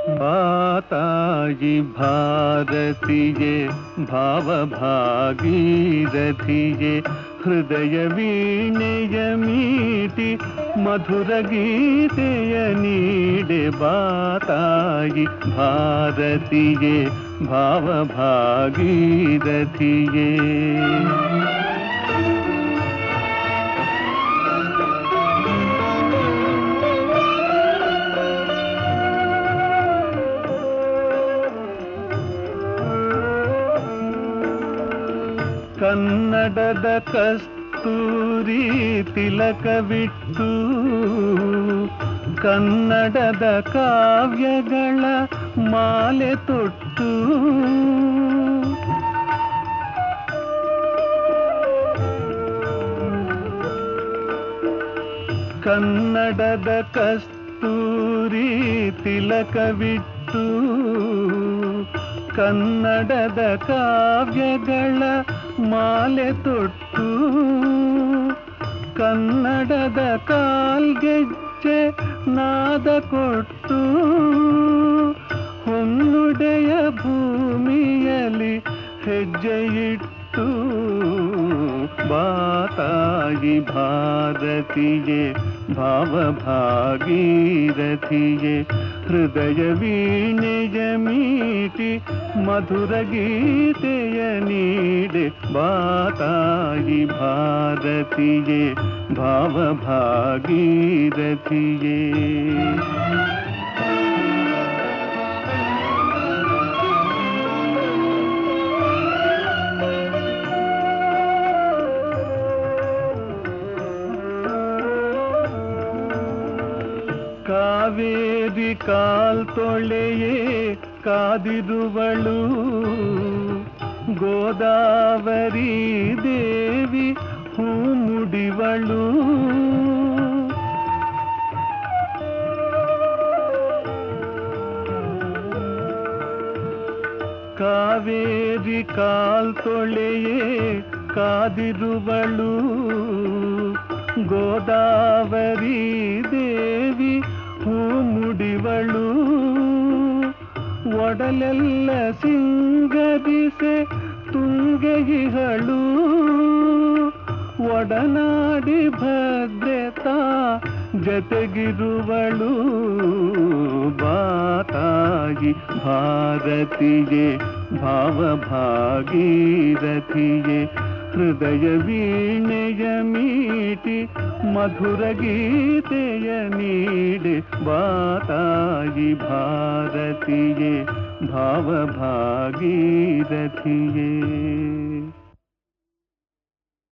बातायि भारतीये भावभागीरथिये हृदय वीणेय मीटि मधुर गीतेय नीडे बातायि भारतीये भावभागीरथिये ಕನ್ನಡದ ಕಸ್ತೂರಿ ತಿಲಕವಿಟ್ಟು ಕನ್ನಡದ ಕಾವ್ಯಗಳ ಮಾಲೆ ತೊಟ್ಟು ಕನ್ನಡದ ಕಸ್ತೂರಿ ತಿಲಕವಿಟ್ಟು ಕನ್ನಡದ ಕಾವ್ಯಗಳ ಮಾಲೆ ತೊಟ್ಟು ಕನ್ನಡದ ಕಾಲ್ಗೆಜ್ಜೆ ನಾದ ಕೊಟ್ಟು ಹೊನ್ನುಡೆಯ ಭೂಮಿಯಲ್ಲಿ ಹೆಜ್ಜೆಯಿಟ್ಟು ಬಾತಾಯಿ ಭಾರತೀಯೇ ಭಾವಭಾಗೀರಥಿಯೇ ಹೃದಯ ವೀಣೆಯ ಮೀಟಿ ಮಧುರ ಗೀತೆಯ ನೀಡೆ ಬಾತಾಯಿ ಭಾರತೀಯೇ ಭಾವಭಾಗೀರಥಿಯೇ ಕಾವೇರಿ ಕಾಲ್ತೊಳೆಯೇ ಕಾದಿರುವಳು ಗೋದಾವರಿ ದೇವಿ ಹೂ ಮುಡಿವಳು ಕಾವೇರಿ ಕಾಲ್ತೊಳೆಯೇ ಕಾದಿರುವಳು ಗೋದಾವರಿ ದೇವಿ ಹೂ ಮುಡಿವಳು ಒಡಲೆಲ್ಲ ಸಿಂಗರಿಸೆ ತುಂಗೆಯಿಹಳು ಒಡನಾಡಿ ಭದ್ರತಾ ಜತೆಗಿರುವಳು ಬಾತಾಯಿ ಭಾರತೀಯೇ ಭಾವಭಾಗೀರಥಿಯೇ ಹೃದಯ ವೀಣೆಯ ಮೀಟಿ ಮಧುರ ಗೀತೆಯ ನೀಡೆ ಬಾತಾಯಿ ಭಾರತೀಯೇ ಭಾವಭಾಗೀರಥಿಯೇ